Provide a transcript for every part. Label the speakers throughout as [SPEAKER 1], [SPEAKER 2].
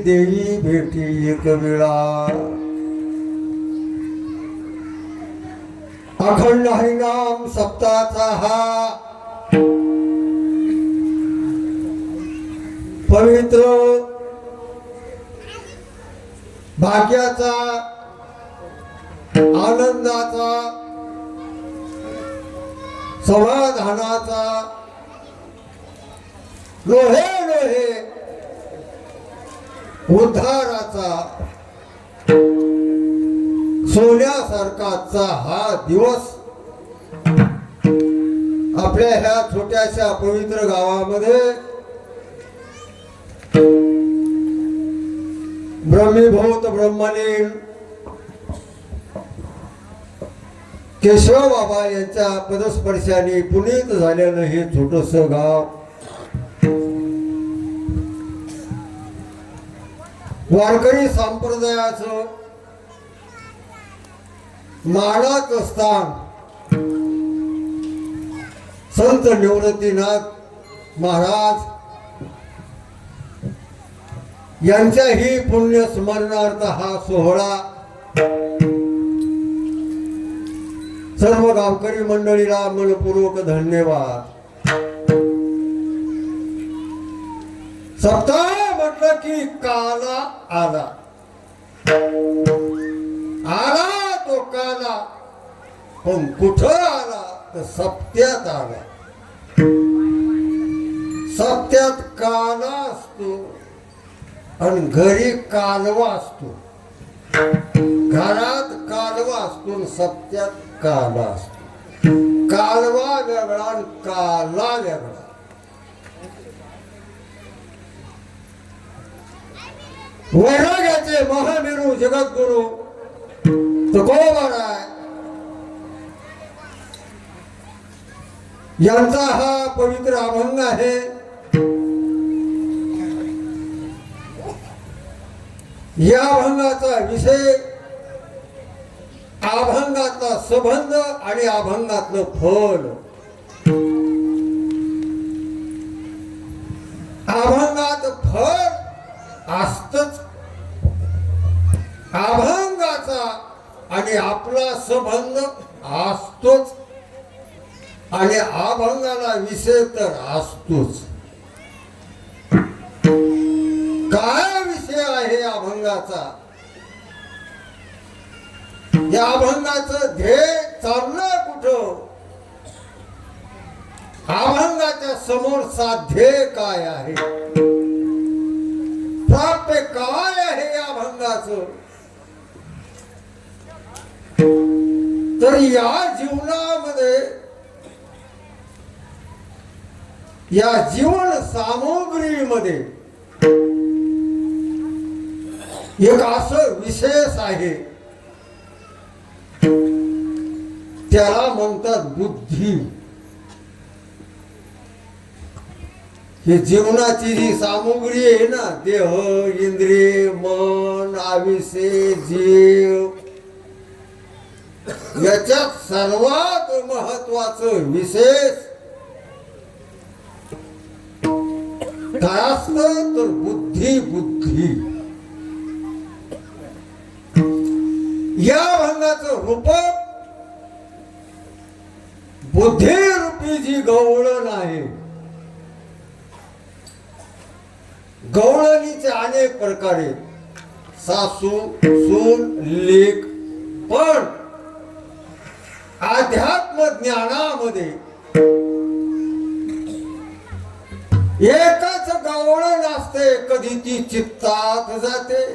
[SPEAKER 1] देई भेटी एक वेळा अखंड हरिनाम सप्ताहाचा हा पवित्र भाग्याचा आनंदाचा समाधानाचा लोहे लोहे उद्धाराचा सोन्यासारखाचा हा दिवस आपल्या ह्या छोट्याशा पवित्र गावामध्ये ब्रह्मीभूत ब्रह्मलीन केशव बाबा यांच्या पदस्पर्शाने पुनीत झालेलं हे छोटस गाव वारकरी संप्रदायाचं मानाचं स्थान संत निवृत्तीनाथ महाराज यांच्याही पुण्य स्मरणार्थ हा सोहळा सर्व गावकरी मंडळीला मनपूर्वक धन्यवाद। सप्ताह म्हटलं की काला आला आला तो काला, पण कुठं आला तर सप्त्यात आला। सप्त्यात काला असतो आणि घरी कालवा असतो, घरात कालवा असतो, सप्त्यात काला असतो। कालवा वेगळा आणि काला वेगळा। वैराग्याचे महामेरू जगद्गुरु तुकोबाराय यांचा हा पवित्र अभंग आहे। या अभंगाचा विषय अभंगातला संबंध आणि अभंगातलं फल। अभंगात फल असतच, अभंगाचा आणि आपला संबंध असतोच, आणि अभंगाला विषय तर असतोच। काय विषय आहे अभंगाचा? या अभंगाचं ध्येय चाललं कुठं? अभंगाच्या समोर साध्य काय आहे? प्राप्य काय आहे या अभंगाचं? तर या जीवनामध्ये, या जीवन सामग्रीमध्ये एक असं विशेष आहे, त्याला म्हणतात बुद्धी। हे जीवनाची जी सामग्री आहे ना, देह, इंद्रिय, मन, आविष्य, जीव, याच्यात सर्वात महत्वाचं विशेष काय असतं तर बुद्धी। बुद्धी या अभंगाचं रूपक बुद्धी रूपी जी गवळण आहे। गवळणीचे अनेक प्रकार आहेत, सासू, सून, लेक, पण अध्यात्म ज्ञानामध्ये एकच गवळण असते, कधी ती चित्तात जाते,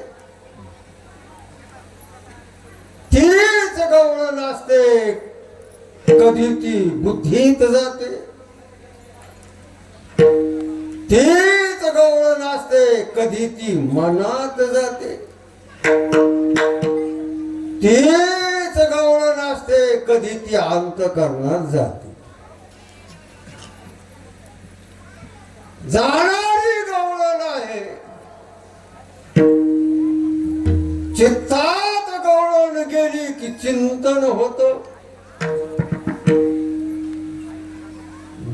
[SPEAKER 1] तीच गवळण असते, कधी ती बुद्धीत जाते, तीच गवळण असते, कधी ती मनात जाते, तीच गवळण असते, कधी ती अंतःकरणात जाते. जाणारी गवळण आहे, चित्तात गवळण गेली की चिंतन होत,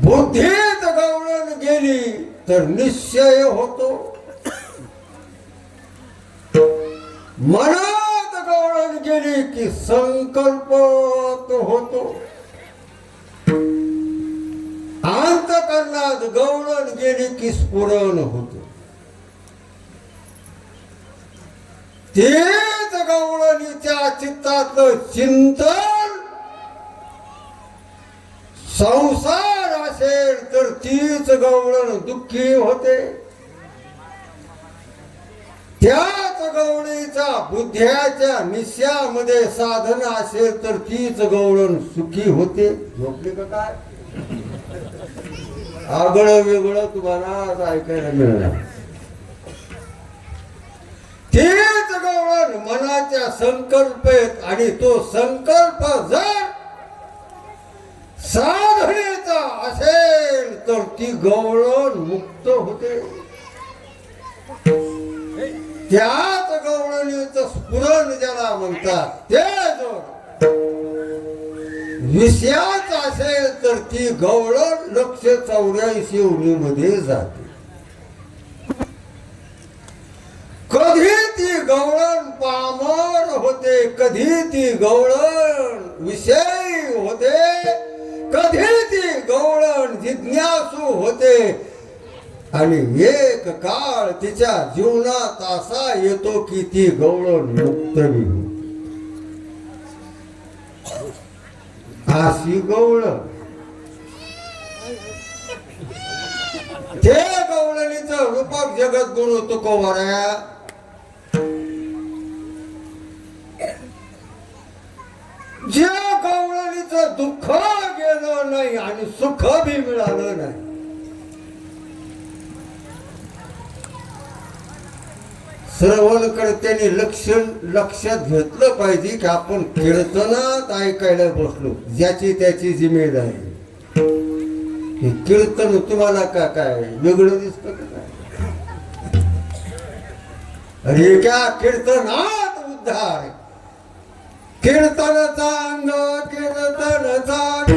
[SPEAKER 1] बुद्धीत गवळण गेली तर निश्चय होतो, मनात गवळण गेली की संकल्प होतो, अंतःकरणात गवळण गेली की स्फुरण होतो. तेच गवळणीच्या चित्तातलं चिंतन संसार असेल तर तीच गवळण दुःखी होते, त्याच गवळणीचा बुद्ध्याच्या निश्चयामध्ये साधन असेल तर तीच गवळण सुखी होते. झोपली का काय? आगळं वेगळं तुम्हाला ऐकायला मिळणार. तेच गवळण मनाच्या संकल्प आणि तो संकल्प जर साधनेचा असेल तर ती गवळण मुक्त होते. त्याच गवळणीचं स्फुरण ज्याला म्हणतात, ते जर विषयाच असेल तर ती गवळण 184 योनीमध्ये जाते. कधी ती गवळण पामर होते, कधी ती गवळण विषय होते, कधी ती गवळण जिज्ञासू होते, आणि एक काळ तिच्या जीवनात असा येतो की ती गवळण मुक्तवी होते. अशी गवळण, ते गवळणीचं रूपक जगद्गुरु तुकोबराया ज्या गवळणीचं दुःख गेलं नाही आणि सुख बी मिळालं नाही, श्रवणकर्त्यांनी लक्षात घेतलं पाहिजे की आपण कीर्तनात ऐकायला बसलो, ज्याची त्याची जिम्मेदारी. हे कीर्तन तुम्हाला काय वेगळं दिसतं का काय? अरे क्या कीर्तनात उद्धार, कीर्तन चांग कीर्तन चांग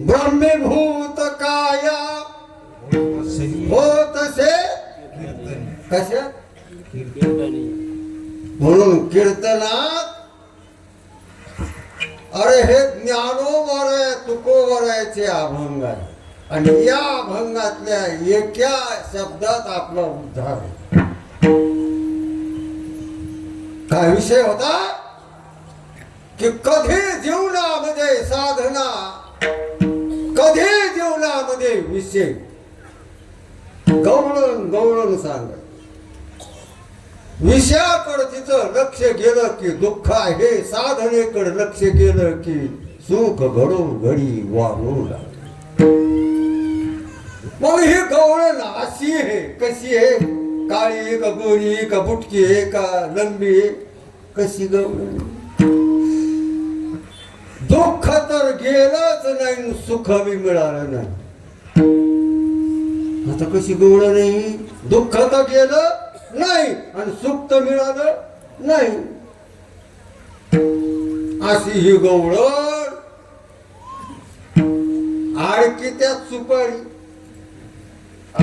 [SPEAKER 1] ब्रह्मीभूत काया होत से कशा म्हणून कीर्तनात अरे हे ज्ञानोबर आहे, तुकोबरायचे अभंग आहे, आणि या अभंगातल्या एका शब्दात आपला उद्धार आहे. काय विषय होता की कधी जीवनामध्ये साधना, कधी जीवनामध्ये विषय, गवळण गवळण सांगत. विषयाकडे तिचं लक्ष गेलं की दुःख आहे, साधनेकडे लक्ष गेलं की सुख घडोघडी वाढू लागलं. मग ही गवळण अशी आहे, कशी आहे? काळी का गोरी का बुटकी आहे का लंबी आहे? कशी गवळण? दुःख तर गेलंच नाही, सुख बी मिळालं नाही. आता कशी गवळ नाही, दुःख तर गेलं नाही आणि सुख तर मिळालं नाही, अशी ही गवळण. आडकी त्यात सुपारी,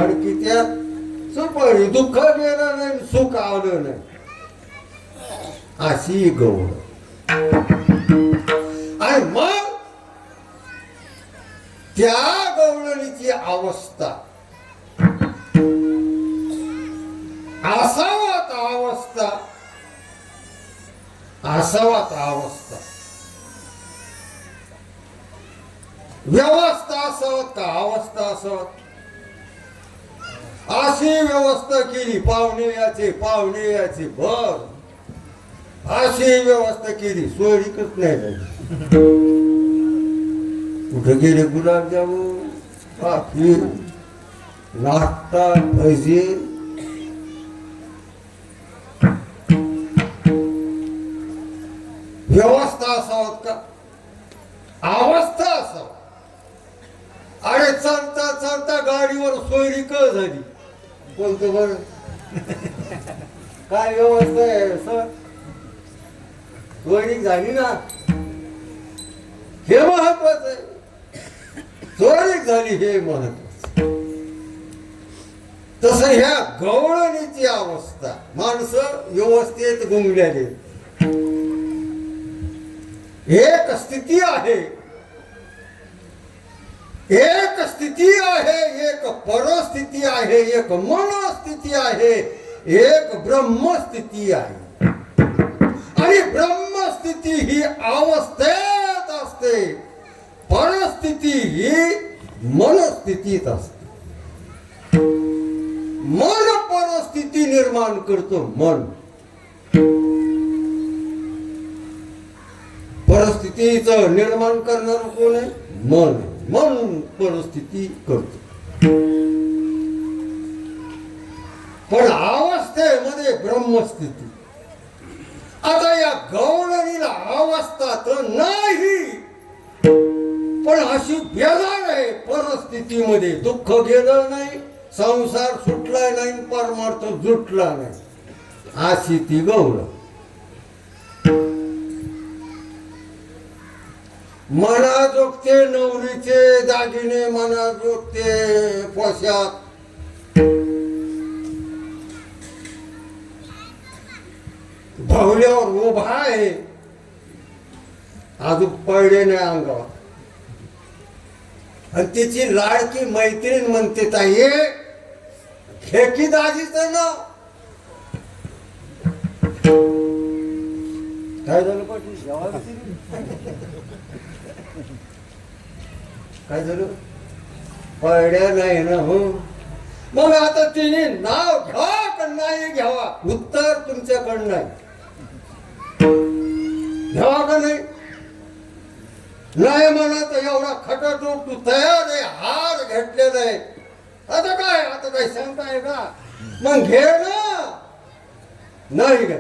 [SPEAKER 1] आडकी त्यात सुपारी, दुःख गेलं नाही सुख आलं नाही, अशी गवळ. आणि मग त्या गवळणीची अवस्था असावात अवस्था, असावात अवस्था, व्यवस्था असावत का अवस्था असावत, अशी व्यवस्था केली. पाहुणे याचे भर अशी व्यवस्था केली, सोयरीकच नाही झाली. कुठे गेले गुलाबजामुन, काफी, नाश्ता, भजी, व्यवस्था असावत का अवस्था असावत. अरे चालता चालता गाडीवर सोयरीक झाली. कोणतं बरं काय व्यवस्था आहे सर, सोयरीक झाली ना, हे महत्वाचं आहे. सोयरीक झाली हे महत्वाचं. तसं ह्या गवळणीची अवस्था, माणसं व्यवस्थेत गुंगलेली. एक स्थिती आहे, एक स्थिती आहे, एक परस्थिती आहे, एक मनस्थिती आहे, एक ब्रह्मस्थिती आहे. आणि ब्रह्मस्थिती ही अवस्थेत असते, परस्थिती ही मनस्थितीत असते. मन परस्थिती निर्माण करतो. मन परिस्थितीचं निर्माण करणार कोण आहे? मन. मन परिस्थिती करतो. पण अवस्थेमध्ये ब्रह्मस्थिती. आता या गवळणीला अवस्था तर नाही, पण अशी बेजार आहे परिस्थितीमध्ये. दुःख गेलं नाही, संसार सुटला नाही, परमार्थ जुटला नाही, अशी ती गवळ. मनाजोगते नवरीचे दागिने, मनाजोगते पोशाख, भावल्यावर उभा आहे, अजून पडले नाही अंगावर. आणि तिची लाडकी मैत्रीण म्हणते, ताई खेकी दाजीचं नाव काय झालं पाटील? काय झालं? पडल्या नाही ना. हो मग आता तिने नाव घ्यावा का नाही घ्यावा, उत्तर तुमच्याकडं नाही. घ्यावा का नाही? नाही म्हणत एवढा खटाटोप तू तयार आहे, हार घेतलेला आहे, आता काय सांगता आहे का? मग घे ना. नाही का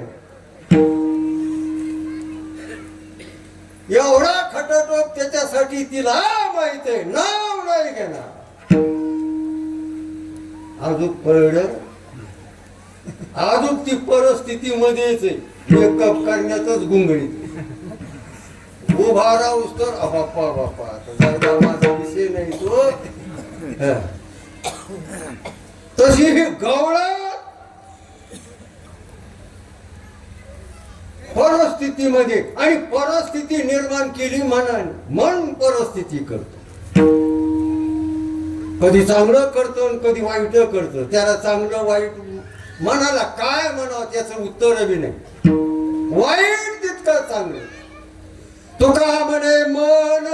[SPEAKER 1] एवढा खटाटोप त्याच्यासाठी तिला माहित आहे, नाव नाही घेणार. अजून पडलं, अजून ती परिस्थितीमध्येच आहे, मेकअप करण्यातच गुंगळीत. उभा राहूस तर बाप्पा बाप्पा माझा विषय नाही तो. तशी ही गवळा परिस्थितीमध्ये, आणि परिस्थिती निर्माण केली मनाने. मन परिस्थिती करतो, कधी चांगलं करतो आणि कधी वाईट करतो. त्याला चांगलं वाईट मनाला काय म्हणावं त्याचं उत्तर बी नाही. वाईट तितकं चांगलं. तुका म्हणे मन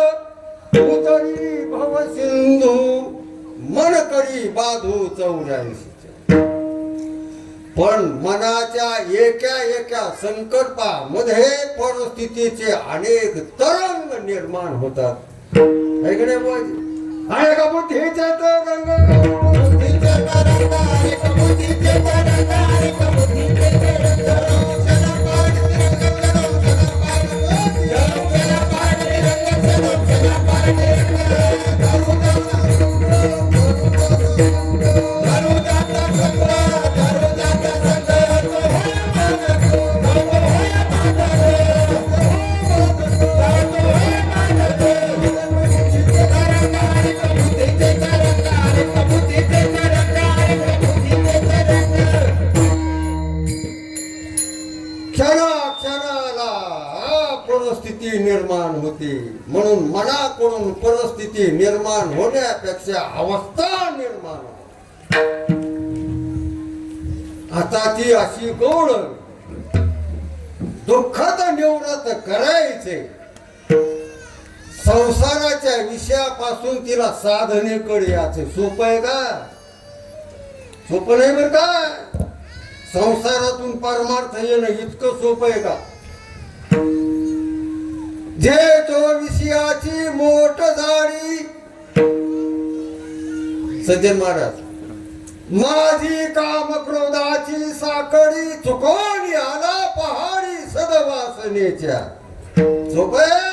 [SPEAKER 1] उतरी भव सिंधू, मन करी बाधू 84. पण मनाच्या एका संकल्पामध्ये परिस्थितीचे अनेक तरंग निर्माण होतात. ऐकणे आहे का? बुद्धीचे तरंग, बुद्धीचे तरंग, बुद्धीचे तरंग. त्याच्यातून परिस्थिती निर्माण होण्यापेक्षा अवस्था निर्माण होते. आता ती अशी गौड दुःखात निवृत्त करायचे, संसाराच्या विषयापासून तिला साधनेकडे याचे. सोपं आहे का? सोपं नाही बरं का. संसारातून परमार्थ येणं इतकं सोपं आहे का? जे तो विषयाची मोठ जाडी, सज्जन महाराज, माझी काम क्रोधाची साखळी चुकवली आला पहाडी सदवासनेच्या. सोपं आहे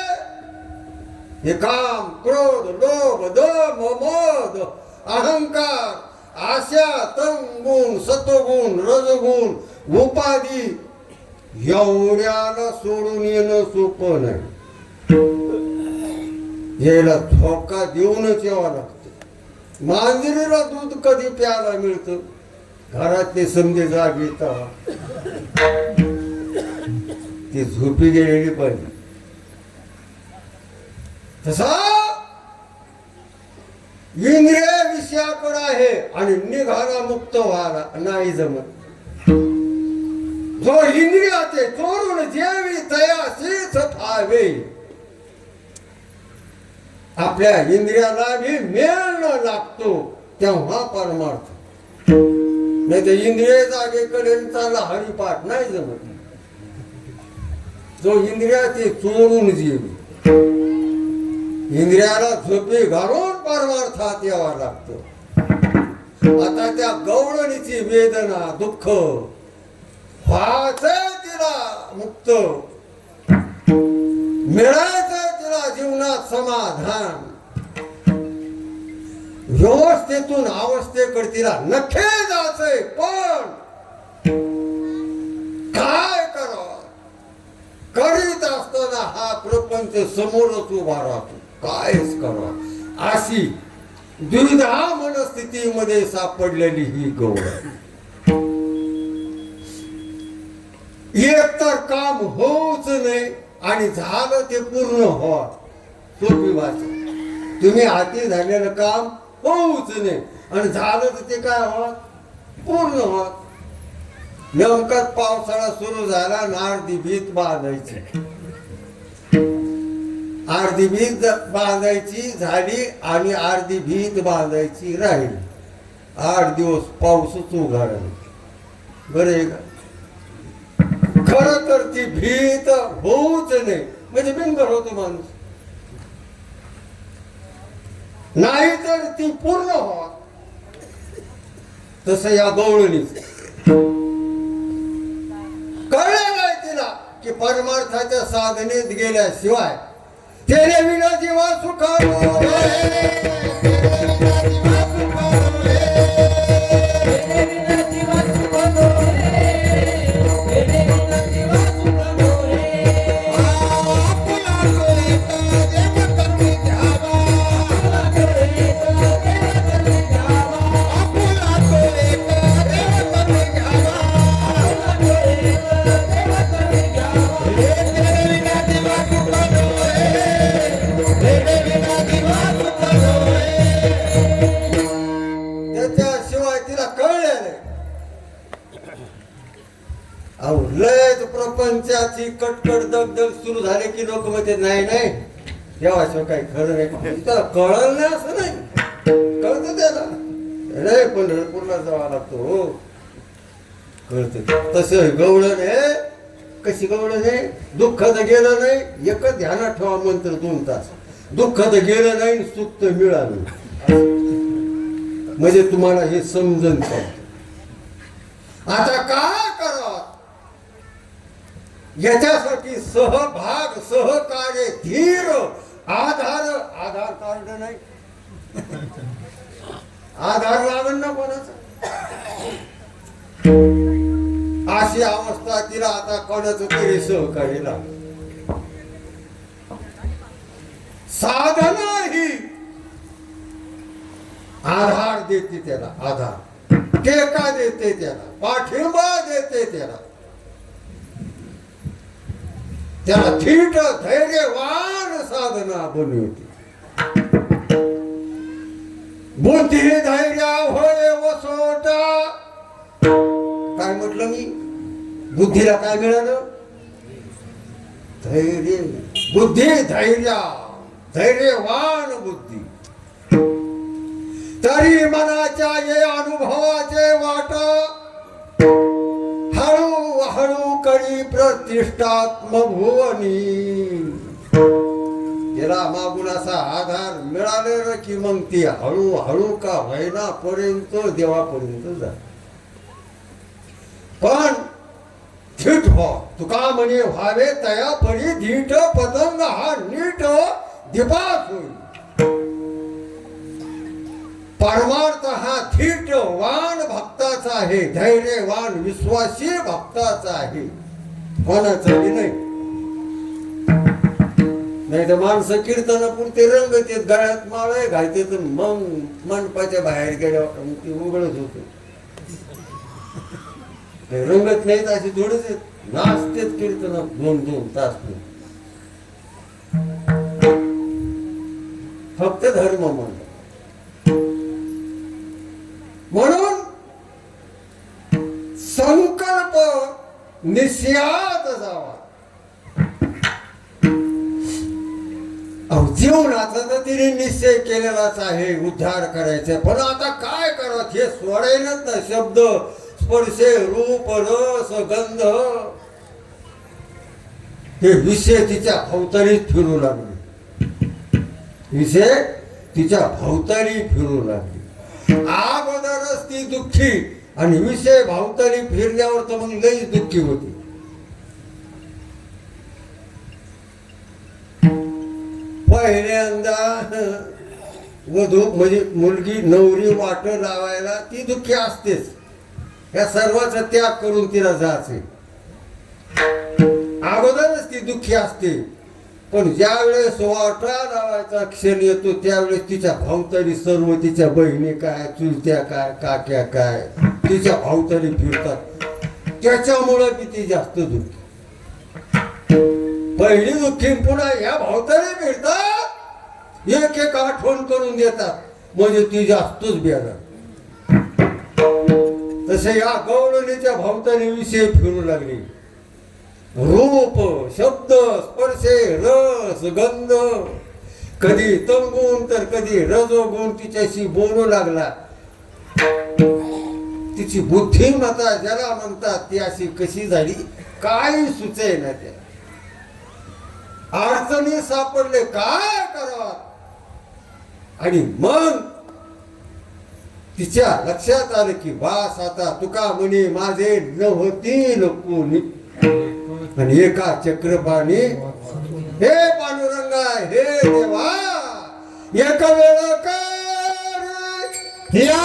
[SPEAKER 1] हे काम, क्रोध, लोभ, दम, मद, अहंकार, आशा, तमगुण, सत्वगुण, रजगुण, उपाधी एवढ्याला सोडून येणं सोपं नाही. याला धोका देऊनच यावं लागतं. मांजरीला दूध कधी प्यायला मिळतं? घरातले समजे जाग येतात, ती झोपी गेलेली पाहिजे. तसा इंद्रिय विषयाकडे आहे आणि निघाला मुक्त व्हायला नाही जमत. जो इंद्रियाचे चोरून जेवी तयाशीच फावे. आपल्या इंद्रियाला बी मेळ लागतो तेव्हा परमार्थ. नाही तर इंद्रिय जागेकडे चालला हरिपाठ नाही जमत. जो इंद्रियाचे चोरून जेवी, इंद्रियाला झोपी घालून परमार्थात यावं लागतं. आता त्या गवळणीची वेदना, दुःख व्हायचंय तिला मुक्त, मिळायचंय तिला जीवनात समाधान. व्यवस्थेतून अवस्थेकडे तिला नखे जायचंय, पण काय करावं? करीत असताना हा प्रपंच समोरच उभा राहतो. कायच करावं अशी द्विधा मनस्थितीमध्ये सापडलेली ही गौड. एक तर काम होऊच नाही आणि झालं ते पूर्ण व्हावं. सोपी भाषा, तुम्ही हाती झालेलं काम होऊच नाही आणि झालं तर ते काय व्हावं? पूर्ण व्हावं. नेमकाच पावसाळा सुरू झाला आणि अर्धी भीत बांधायची, अर्धी भीत बांधायची झाली आणि अर्धी भीत बांधायची राहिली. 8 दिवस पाऊसच उघाडला. बरं आहे का? खरं तर ती भीत होऊच नाही म्हणजे बिनगर होतो माणूस. नाही तर ती पूर्ण व्हावं. तसं या गवळणीच कळलं नाही तिला की परमार्थाच्या साधनेत गेल्याशिवाय तेने विना जीवा सुखावो. प्रपंचाची कटकट दगदग सुरू झाली की लोक म्हणते नाही नाही देवाशिवाय काही खरं नाही. त्याला कळलं नाही असं नाही, कळतं त्याला. नाही पंढरपूरला जावा लागतो. हो कळत. तसं गवळण आहे. कशी गवळण आहे? दुःख तर गेलं नाही. एकच ध्यानात ठेवा मंत्र 2 तास. दुःख तर गेलं नाही, सुख तर मिळालं. म्हणजे तुम्हाला हे समजून आता काय करावं याच्यासाठी सहभाग, सहकार्य, धीर, आधार. आधार कार्ड नाही, आधार लागण ना कोणाचा. अशी अवस्था तिला आता कोणाचं तरी सहकार्य लागलं. साधना ही आधार देते त्याला, आधार टेका देते त्याला, पाठिंबा देते त्याला. त्याला थीट धैर्यवान साधना बनवते. बुद्धी धैर्य होय वसोटा. काय म्हटलं मी? बुद्धीला काय मिळालं? धैर्य. बुद्धी धैर्य, धैर्यवान बुद्धी. तरी मनाच्या ये अनुभवाचे वाट, हळू हळू करी प्रतिष्ठात्म भुवनी. त्याला मागून असा आधार मिळाले की मग ती हळूहळू का होईना पर्यंत देवापर्यंत जा. पण धीट हो, तुका म्हणे व्हावे तया परी धीट पतंग हा नीट दिपास होईल. परमार्थ हा धीट वान भक्ताचा आहे, धैर्यवान विश्वासी भक्ताचा आहे, कोणाचा नाही. नाही तर माणसं कीर्तनापुरते रंगत येत, गळ्यात माळे घालते, तर मग मंडपाच्या बाहेर गेल्यावर ते उघडच होते. रंगत नाहीत अशी थोडेच आहेत, नाचतेच कीर्तनात 2-2 तास. फक्त धर्म म्हणून संकल्प निश्चयात जावा. जीवनाचा तर तिने निश्चय केलेलाच आहे, उद्धार करायचा. पण आता काय करावं हे सोडायलाच ना. शब्द स्पर्शे रूप रस गंध हे विषय तिच्या भोवतालीच फिरू लागले. विषय तिच्या भोवताली फिरू लागले. अगोदरच ती दुःखी आणि विषय भोवताली फिरल्यावर तर मग लईच दुःखी होती. पहिल्यांदा वधू म्हणजे मुलगी नवरी वाट लावायला ती दुःखी असतेच. या सर्वाचा त्याग करून तिला जायचे. अगोदरच ती दुःखी असते. पण ज्या वेळेस वाटा लावायचा क्षण येतो त्यावेळेस तिच्या भोवताली सर्व तिच्या बहिणी काय, चुलत्या काय, काक्या काय तिच्या भोवताली फिरतात. त्याच्यामुळं ती जास्त दुःखी. पहिली दुःखी पुन्हा या भोवताली फिरतात, एक एक आठवण करून देतात, म्हणजे ती जास्तच बेजार. तसे या गवळणीच्या भोवताली विषय फिरू लागले. रूप शब्द स्पर्शे रस गंध, कधी तमगुण तर कधी रजोगुण तिच्याशी बोलू लागला. तिची बुद्धिमत्ता ज्याला म्हणतात ती अशी कशी झाली काही सुचे ना. त्या अडचणी सापडले काय करावं. आणि मग तिच्या लक्षात आलं की वास आता तुका म्हणे माझे नव्हतील कोणी. आणि एका चक्रपाणी हे पांडुरंगा हे देवा एक वेळ कर या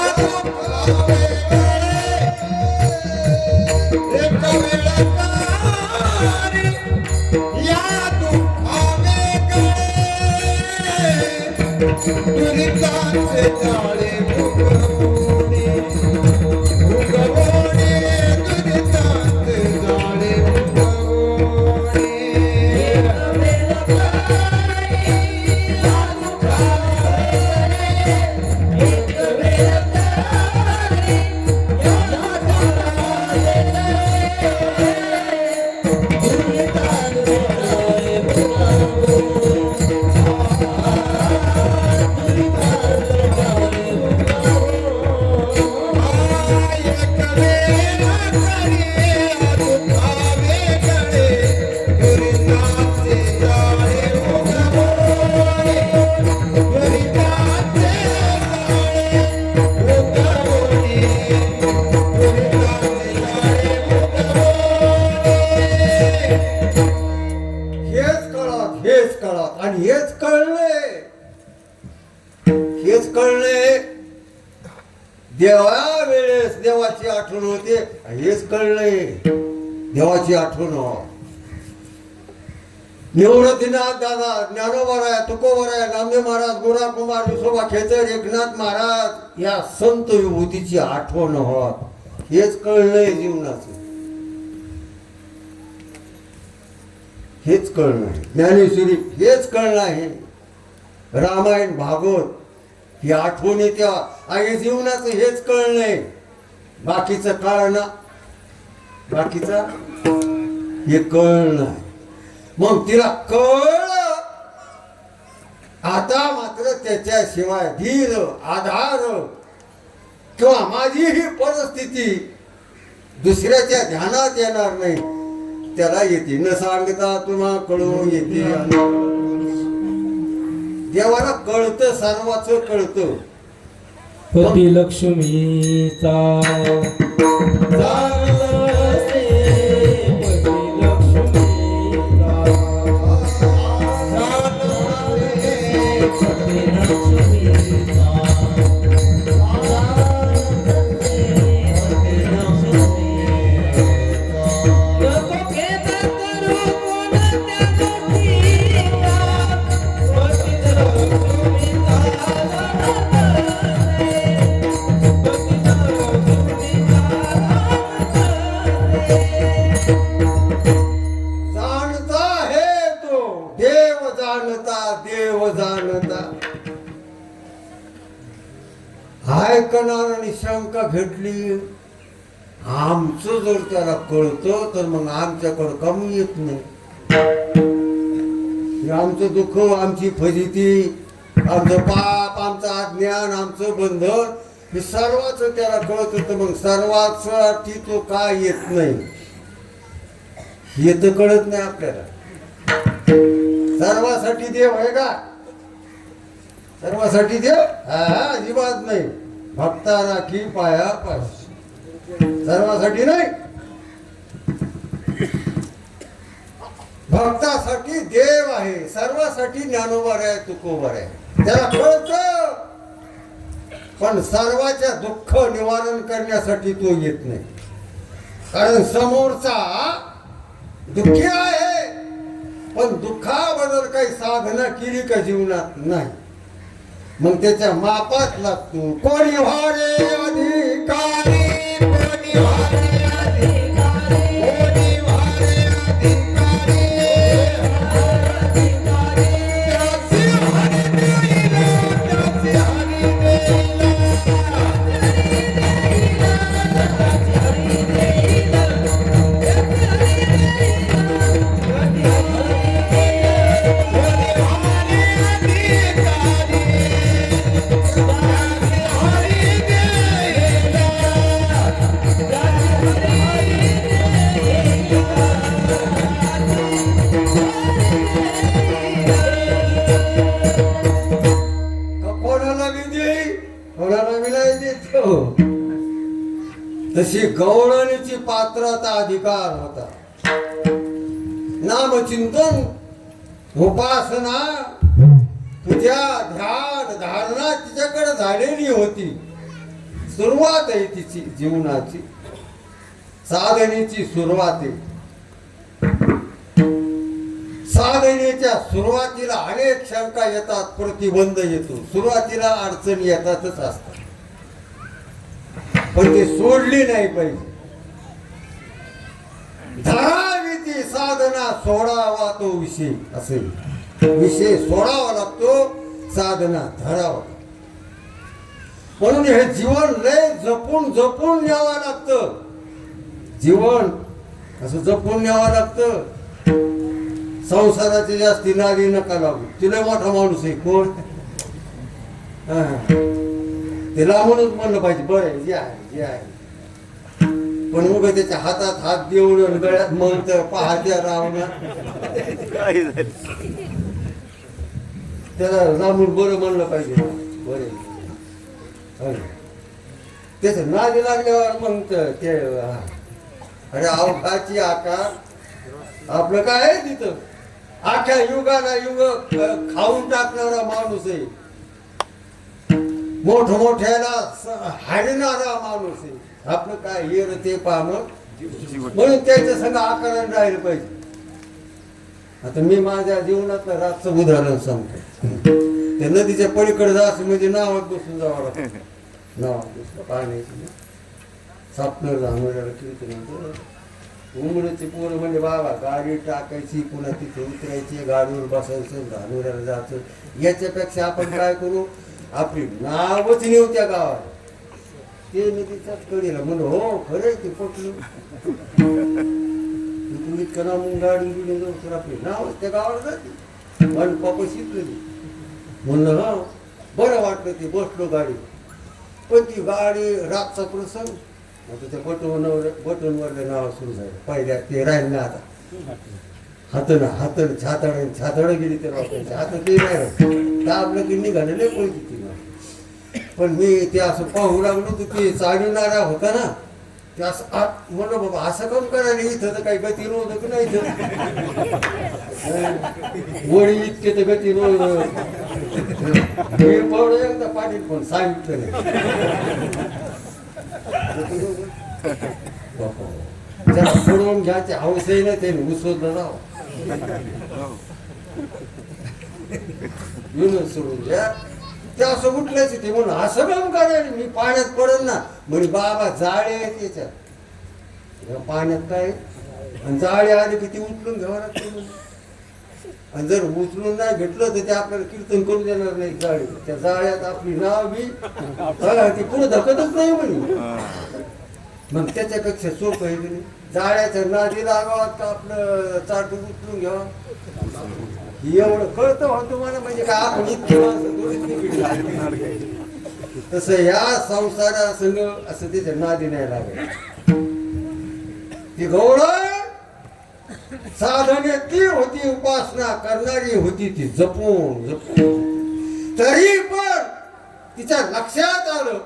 [SPEAKER 1] देवा वेळेस देवाची आठवण होते. हेच कळलंय देवाची आठवण. निवृत्तीनाथ दादा ज्ञानोबा तुकोबा नामदेव महाराज गोरा कुमार विसोबा खेचर एकनाथ महाराज या संत विभूतीची आठवण होत. हेच कळलंय जीवनाचं. हेच कळलं ज्ञानेश्वरी हेच कळलं आहे. रामायण भागवत ही आठवण येते आई जीवनाचं हेच कळ नाही बाकीचं कळना बाकीचं हे कळ नाही मग तिला कळलं आता मात्र त्याच्याशिवाय धीर आधार किंवा माझी ही परिस्थिती दुसऱ्याच्या ध्यानात येणार नाही त्याला येते न सांगता तुम्हा कळून येते देवाला कळतं सर्वाच कळतं
[SPEAKER 2] पती लक्ष्मीचा
[SPEAKER 1] देव जाणता ऐकणार आणि शंका घेतली आमचं जर त्याला कळतं तर मग आमच्याकडं कमी येत नाही आमचं दुःख आमची फजिती आमचं पाप आमचं अज्ञान आमचं बंधन हे सर्वाच त्याला कळत तर मग सर्वासाठी तो काय येत नाही हे तर कळत नाही आपल्याला सर्वासाठी देव आहे का सर्वासाठी देव अजिबात नाही भक्ता राखी पाया पाय सर्वासाठी नाही भक्तासाठी देव आहे सर्वासाठी ज्ञानोबा आहे तुकोबा आहे त्याला कळतं पण सर्वाच्या दुःख निवारण करण्यासाठी तो येत नाही कारण समोरचा दुःखी आहे पण दुःखाबद्दल काही साधना केली का जीवनात नाही मग त्याच्या मापात लागतो कोणी भारे अधिकारी कोणी भारे अधिकारी कोणी भारे तशी गवळणीची पात्रता अधिकार होता नामचिंतन उपासना तुझ्या ध्यान धारणा तिच्याकडे झालेली होती सुरुवात आहे तिची जीवनाची साधनेची सुरुवात आहे साधनेच्या सुरुवातीला अनेक शंका येतात प्रतिबंध येतो सुरुवातीला अडचणी येतातच असतात पण ती सोडली नाही पाहिजे धरावी ती साधना सोडावा तो विषय असेल विषय सोडावा लागतो साधना धरावा म्हणून हे जीवन लय जपून जपून न्यावं लागतं जीवन असं जपून न्यावं लागतं संसाराची जास्ती नादी नका लागू तिला मोठा माणूस आहे कोण ते लांबूनच म्हणलं पाहिजे बरं जे आहे जे आहे पण मग त्याच्या हातात हात देऊन गळ्यात म्हणत पहात्या रावणा त्याला लांबून बरं म्हणलं पाहिजे बरे त्याच नादी लागल्यावर म्हणत ते अरे अवघाची आकार आपलं काय आहे तिथं आख्या युगाला युग खाऊन टाकणारा माणूस आहे मोठमोठ्याला हाडणारा माणूस आहे आपलं काय हे ते पाहणं म्हणून त्याच्या संग आकारण राहिलं पाहिजे आता मी माझ्या जीवनातलं रातचं उदाहरण सांगतो त्या नदीच्या पलीकडे जायचं म्हणजे नावात बसून जावं लागतं नावात बसलं पाण्याची सापणं जाणवल्याला कीर्तन उमरेचे पोरं म्हणजे बाबा गाडी टाकायची पुन्हा तिथे उतरायची गाडीवर बसायचं धानोऱ्याला जायचं याच्यापेक्षा आपण काय करू आपली नावच नेऊ त्या गावाला. ते नदीच्याच कडेला म्हणलं हो खरंय ते पटलं. तू इतकं ना मग गाडी गेली तर आपली नावच त्या गावाला जाते. मन पाप शिकलं म्हणलं हा बरं वाटलं ते बसलो गाडी. पण ती गाडी रातचा प्रसंग आता त्या बटनवरलं नाव सुरू झालं. पहिल्या ते राहिलं ना आता हातन छातड गेली त्या लोकांच्या हात ते नाही आपलं की निघालं नाही पळती ती. पण मी ते असं पाहू लागलो तर ते चालणारा होता ना ते असं म्हणलं बाबा असं काम करायला इथं तर काही गती नव्हतं की नाही इथं वडी इतके तर गती नव्हतं. मी पाहू एकदा पाटील पण सांगितलं त्याला सोडवून घ्यायचे हौसही नाही त्याने उसवलं राव येऊन सोडून द्या ते असं उठल्याच ते म्हणून असं काम करायला मी पाण्यात पडेल ना म्हणे बाबा जाळे आहेत त्याच्यात पाण्यात काय आणि जाळे आले की ते उचलून घ्यावं लागते. आणि जर उचलून नाही घेतलं तर ते आपल्याला कीर्तन करू देणार नाही. जाळी त्या जाळ्यात आपली नाव बी ती पुढे धकतच नाही म्हणे. मग त्याच्यापेक्षा सोपं आहे की नाही जाळ्याच्या नादी लागावात का आपलं चाटून उचलून घ्यावं. एवढं कळतं होतं मला म्हणजे काय आपण इतकी तसं या संसारा संग असं त्याच्या नादी नाही लागत. ती गौड साधने ती होती उपासना करणारी होती ती जपून जपून. तरी पण तिच्या लक्षात आलं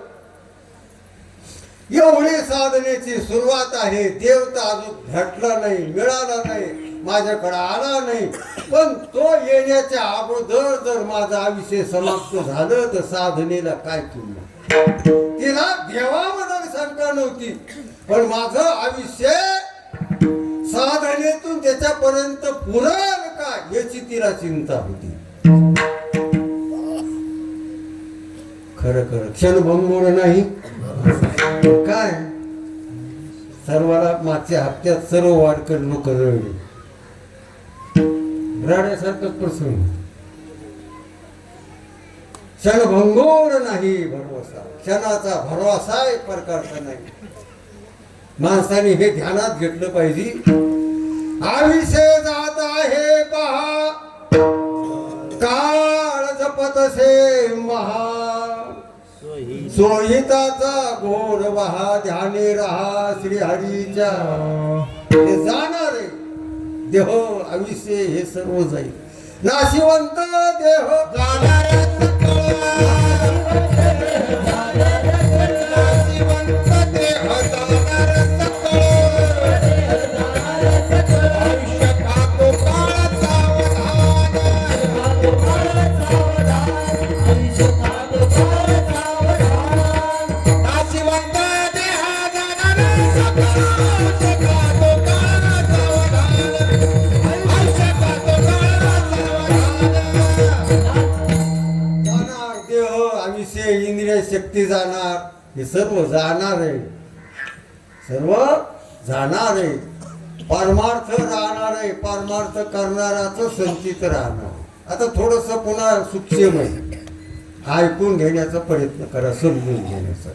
[SPEAKER 1] एवढी साधनेची सुरुवात आहे. देवता अजून भेटला नाही मिळाला नाही माझ्याकडे आला नाही. पण तो येण्याच्या अगोदर जर माझं आयुष्य समाप्त झालं तर साधनेला काय किंमत. तिला देवाबद्दल शंका नव्हती पण माझं आयुष्य साधनेतून त्याच्यापर्यंत पुरेल का याची तिला चिंता होती. खरं खरं क्षणभंगुर नाही काय. सर्वाला मागच्या हप्त्यात सर्व वाडकर लोक रडले. रडण्यासारखंच प्रसंग. क्षणभंगुर नाही भरवसा. क्षणाचा भरवसा एक प्रकारचा नाही. माणसाने हे ध्यानात घेतलं पाहिजे. आयुष्य जात आहे पहा काळ जपतसे महा. सोहिताचा गोड वहा ध्याने रहा श्रीहरीच्या. हे जाणार आहे देह आयुष्य हे सर्व जाईल. नाशिवंत देह जाणार इंद्रिय शक्ती जाणार. हे सर्व जाणार आहे. सर्व जाणार आहे. परमार्थ राहणार आहे. परमार्थ करणाराच संचित राहणार. आता थोडस पुन्हा सूक्ष्म आहे ऐकून घेण्याचा प्रयत्न करा समजून घेण्याचा.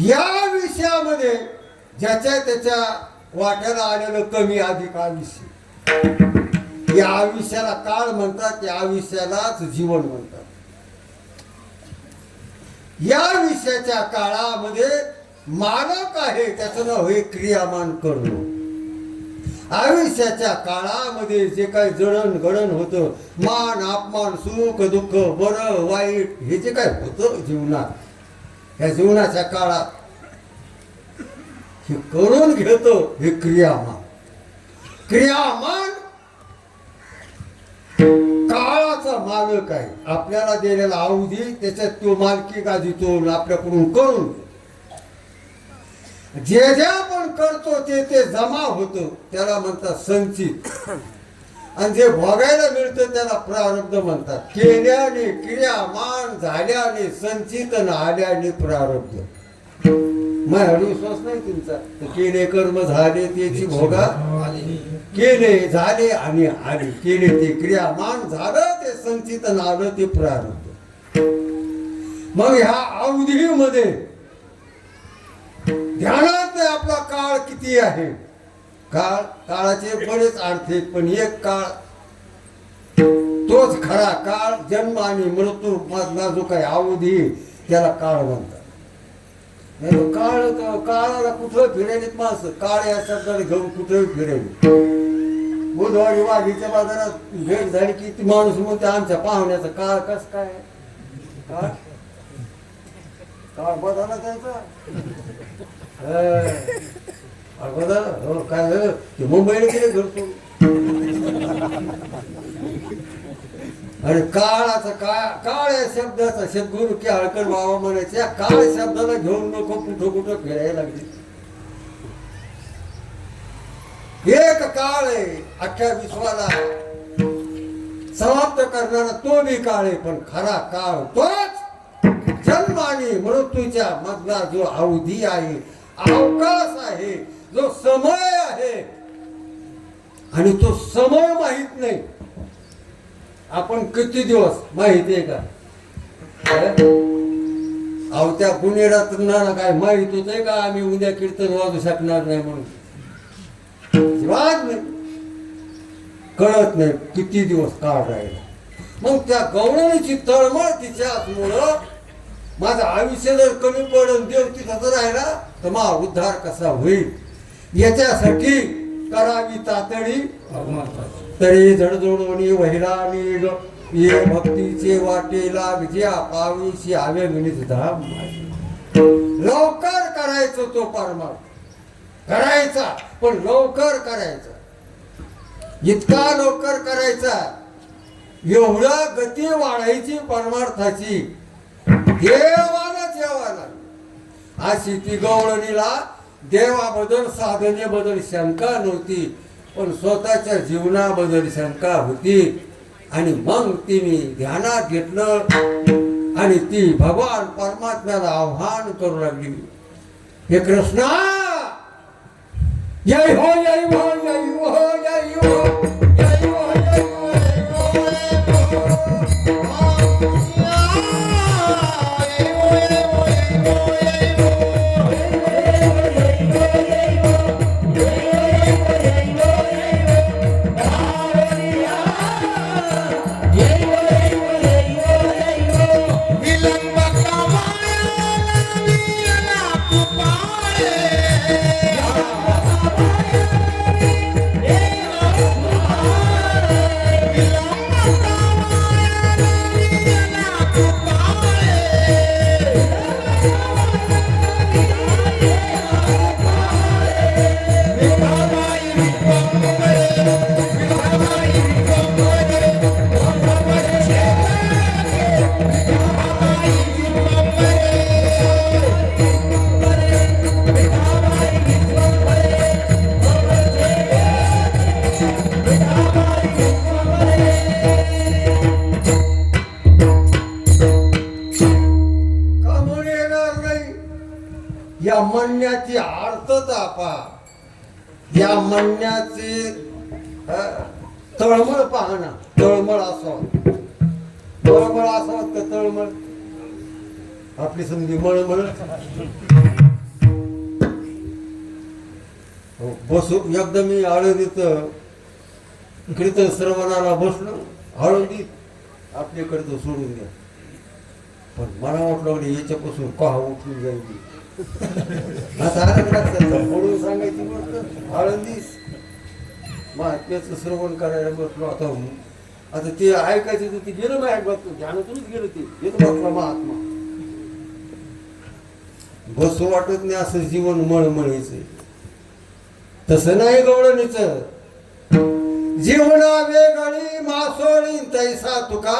[SPEAKER 1] या विषयामध्ये ज्याच्या त्याच्या वाट्याला आलेलं कमी अधिक आयुष्य या आयुष्याला काळ म्हणतात. या आयुष्यालाच जीवन म्हणतात. या विषयाच्या काळामध्ये मालक आहे त्याचं नाव हे क्रियामान करणं. आयुष्याच्या काळामध्ये जे काही जडण घडण होतं मान अपमान सुख दुःख बरं वाईट हे जे काय होतं जीवनात या जीवनाच्या काळात हे करून घेतो हे क्रियामान. क्रियामान काळाचा मालक आहे. आपल्याला दिलेला अवधी त्याच्यात तो मालकी गाजीतो आपल्याकडून करून जे जे आपण करतो ते जमा होतं त्याला म्हणतात संचित. आणि जे भोगायला मिळतं त्याला प्रारब्ध म्हणतात. केल्याने क्रियामान झाल्याने संचित आणि आल्याने प्रारब्ध. माझ्यावर विश्वास नाही तुमचा तर केले कर्म झाले त्याची भोगा केले झाले आणि आले केले ते क्रियामान झालं ते संचित आलं ते प्रारंभ मग ह्या अवधीमध्ये ध्यानात आपला काळ किती आहे काळाचे बरेच अर्थ आहेत पण एक काळ तोच खरा काळ जन्म आणि मृत्यू मधला जो काही अवधी त्याला काळ म्हणतात काळाला कुठं फिरायलेत माणसं काळ या शब्दाने घेऊन कुठं फिरायले बुधवारी वाघीच्या बाजारात भेट झाली की ती माणूस म्हणते आमच्या पाहुण्याचा काळ कस काय काळ काळ बदलला त्याचा बदल हो काय ते मुंबईला गेले घरतो आणि काळाचा काळ या शब्दाचा सद्गुरू की हळकड बाबा म्हणायचे या काळ शब्दाला घेऊन लोक कुठं कुठं फिरायला लागले एक काळ आहे अख्ख्या विश्वाला समाप्त करणारा तो बी काळ आहे पण खरा काळ तोच जन्म आणि मृत्यूच्या मधला जो अवधी आहे अवकाश आहे जो समय आहे आणि तो समय माहित नाही आपण किती दिवस माहिती आहे का अहो त्या पुणेरात काय माहित होत आहे का आम्ही उद्या कीर्तन वाजू शकणार नाही म्हणून नाही कळत नाही किती दिवस काळ राहिला मग त्या गवळणीची तळमळ तिच्यामुळं माझं आयुष्य जर कमी पडून देव तिथं जर राहिला तर मा उद्धार कसा होईल याच्यासाठी करावी तातडी तरी जडजोडवणी वहिराणी ये भक्तीचे वाटे लाग ज्या पावीशी आवे गणित धाम लवकर करायचं तो परमार्थ करायचा पण लवकर करायचा इतका लवकर करायचा एवढा गती वाढायची परमार्थाची देवालाच यावा लागली अशी ती गवळणीला देवाबद्दल साधनेबद्दल शंका नव्हती पण स्वतःच्या जीवनाबद्दल शंका होती आणि मग तिने ध्यानात घेतलं आणि ती भगवान परमात्म्याला आव्हान करू लागली हे कृष्णा जय हो जय हो जय हो जय हो जय हो जय या म्हणण्याची अर्थता पहा या म्हणण्याची तळमळ पहा ना तळमळ असावं तर तळमळ आपली समजी मळमळ बसू एकदा मी आळंदीत कीर्तन श्रवणाला बसलो आळंदीत आपल्याकडे सोडून द्या पण मला वाटलं याच्यापासून कहा उठून जाईल आता म्हणून सांगायची गोष्ट आळंदीस महात्म्याचं श्रवण करायला बसलो आता ते ऐकायचं तर ते गेलं नाही बघतो ध्यानातूनच गेलं ते येतो बसला महात्मा बसू वाटत नाही असं जीवन मळमळीचं तसं नाही गवळणीच जीवना वेगळी मासोळी तैसा तुका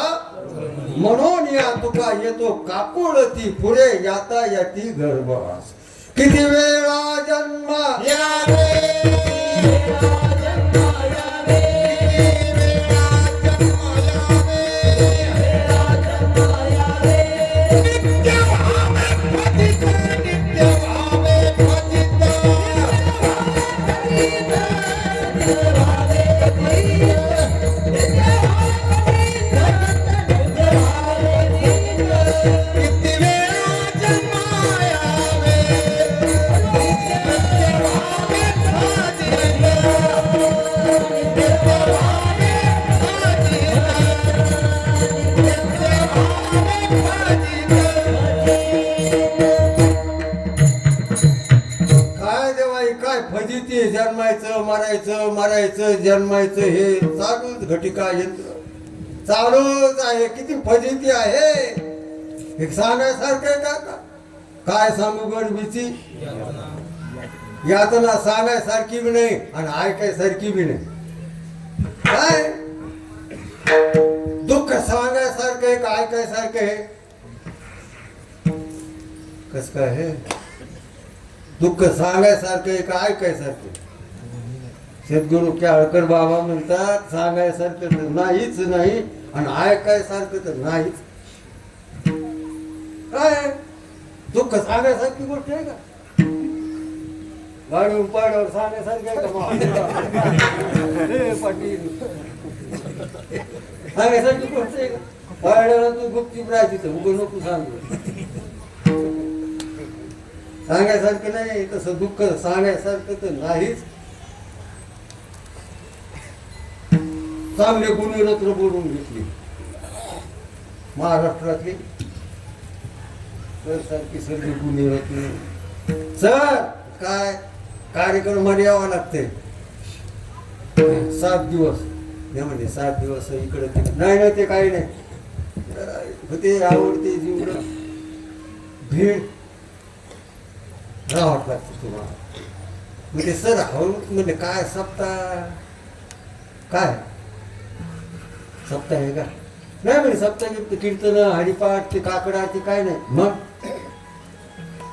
[SPEAKER 1] म्हणून या तुका येतो काकुळ ती पुढे याता याती गर्भवास किती वेळा जन्म
[SPEAKER 3] किती वेळा जन्मायावे नित्य भावे भाजित
[SPEAKER 1] काय देवाई काय फजिती जन्मायचं मरायचं जन्मायचं हे चालूच घटिका यंत्र चालूच आहे. किती फजिती आहे हे सांगायसारखं आहे का? काय सांगू गडबीची यातना सांगायसारखी बी नाही आणि ऐकायसारखी बी नाही. काय दुःख सांगायसारखं आहे का ऐकायसारखं आहे? कस काय आहे? दुःख सांगायसारखं आहे का ऐकायसारखं? सद्गुरू केळकर बाबा म्हणतात सांगायसारखं तर नाहीच नाही आणि ऐकायसारखं तर नाहीच. काय दुःख सांगायसारखी गोष्ट आहे का? गाडी उपाड्यावर सांगायसारखी आहे का? हे पाटील सांगायसारखी गोष्ट आहे का? पाड्याला तू गुपचूप राहायची तर उभं नको सांगू. सांगायसारखं नाही तसं दुःख सांगायसारखं तर नाहीच. चांगले गुन्हे रत्र बोलून घेतली महाराष्ट्रातली सारखी सगळी गुन्हे रत्न. सर काय कार्यक्रम मध्ये यावं लागते 7 दिवस. म्हणजे 7 दिवस इकडे नाही ते काही नाही होते आवडते जीवन भीड राहावं लागतं तुम्हाला. म्हणजे सर हळू म्हणजे काय सप्ताह काय सप्ताह आहे का? नाही म्हणजे सप्ताह कीर्तन हरिपाठ ते काकड आरती काय नाही. मग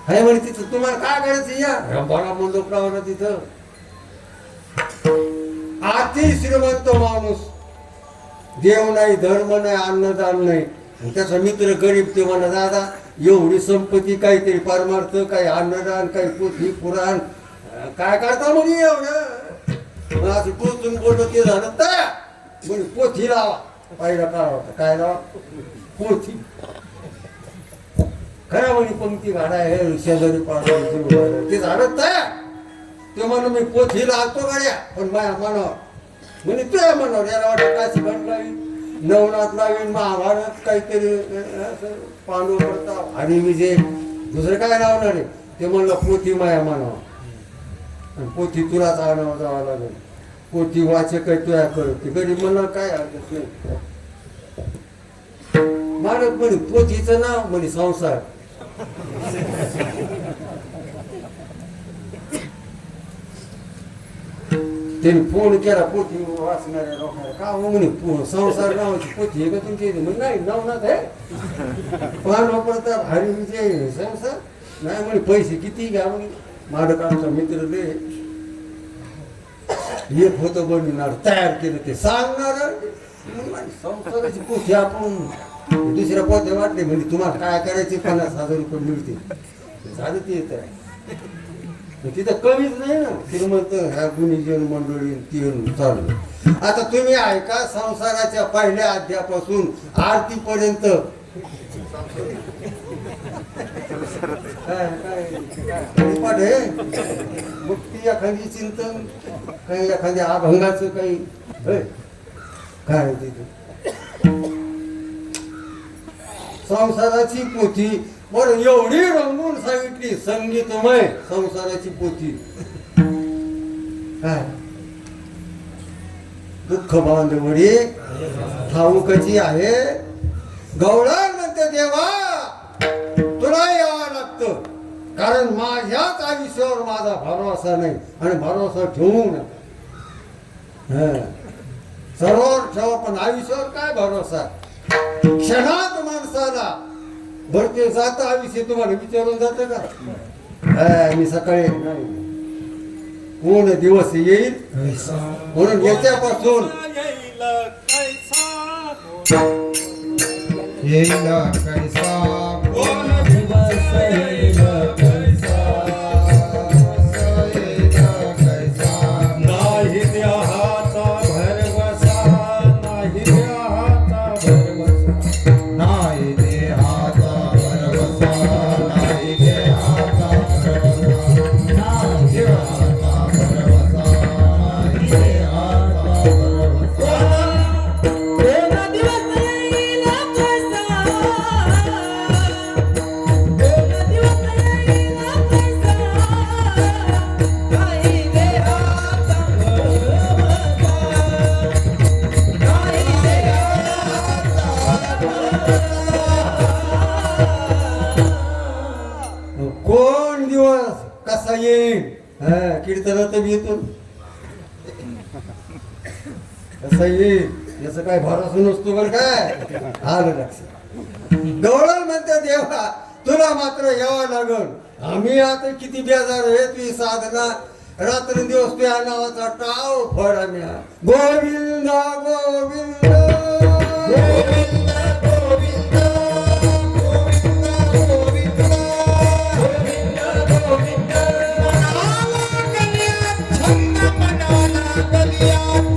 [SPEAKER 1] आहे म्हणे तिथं तुम्हाला काय करायचं या रंभारा मंडपरावला तिथं अति श्रीमंत माणूस देव नाही धर्म नाही अन्नदान नाही. त्याचा मित्र गरीब ते म्हणा दादा एवढी संपत्ती काहीतरी परमार्थ काही अन्नदान काही पोथी पुराण काय करता म्हणे एवढं. असं टोचून बोललो ते झालं तर म्हणे पोथी लावा. पहिला काय होता काय लावा पोथी खरा म्हणे पंक्ती घाडा हे शेजारी पाडा ते झाडत ते म्हणून मी पोथी लावतो गाड्या पण माझ्या मनावर म्हणे तुझ्या मनावर याला वाटत काशी घाट लावीन नवनाथ लावीन महाभारत काहीतरी पांडव प्रताप हरी विजय दुसरं काय लावणार आहे. ते म्हणलं पोथी माया मनावर आणि पोथी तुलाच आणावं जावं लागेल. पोथी वाचे काय तुया करत ते गरीब म्हणलं काय हरकत नाही. मारत म्हणे पोथीचं नाव म्हणे संसार. त्यांनी फोन केला पोथी वाचणाऱ्या लोकांना का म्हणे संसार नावाची पोथी आहे का तुमच्या इथे म्हणजे नाही नवनाथ आहे पांडव प्रताप हरी विजय संसार नाही म्हणे पैसे किती घ्या म्हणे. माडक आमचा मित्र दे एक होतं बनविणार तयार केलं ते सांगणार संसाराची पोथी आपण दुसऱ्या पोथ्या वाटले म्हणजे तुम्हाला काय करायचे 50,000 रुपये मिळते झालं ते येत आहे. तिथं कमीच नाही ना श्रीमंत ह्या गुणीजन मंडळी ती चालू. आता तुम्ही ऐका संसाराच्या पहिल्या अध्यापासून आरतीपर्यंत पाठ आहे मग ती एखादी चिंतन काही एखाद्या अभंगाचं काही काय तिथे संसाराची पोथी बरं एवढी रंगून सांगितली संगीतमय संसाराची पोथी. काय दुःख बांधवडी ठाऊकची आहे. गवळण म्हणते देवा तुला यावं लागतं कारण माझ्याच आयुष्यावर माझा भरोसा नाही आणि भरोसा ठेवू नका. सर्वावर ठेवा पण आयुष्यावर काय भरोसा. क्षणात माणसाला भरते जात आयुष्य तुम्हाला विचारून जात का मी सकाळी नाही कोण दिवस येईल म्हणून याच्यापासून
[SPEAKER 3] येईल कैसा
[SPEAKER 2] नाही त्या हाता भरवसा नाही त्या हाता भरवसा
[SPEAKER 3] नाही देहाचा
[SPEAKER 1] कीर्तनात येतो असं येईल याचं काय भरोसा नसतो बरं काय आलं लक्षात गवळण म्हणते देवा तुला मात्र यावं लागल आम्ही आता किती बेजार आहे तुझी साधना रात्र दिवस तुझ्या नावाचा टाव फळ आम्ही गोविंद गोविंद
[SPEAKER 3] गोविंद गोविंद गोविंद गोविंद गोविंद मनाला गलियात छंद मनाला गलियात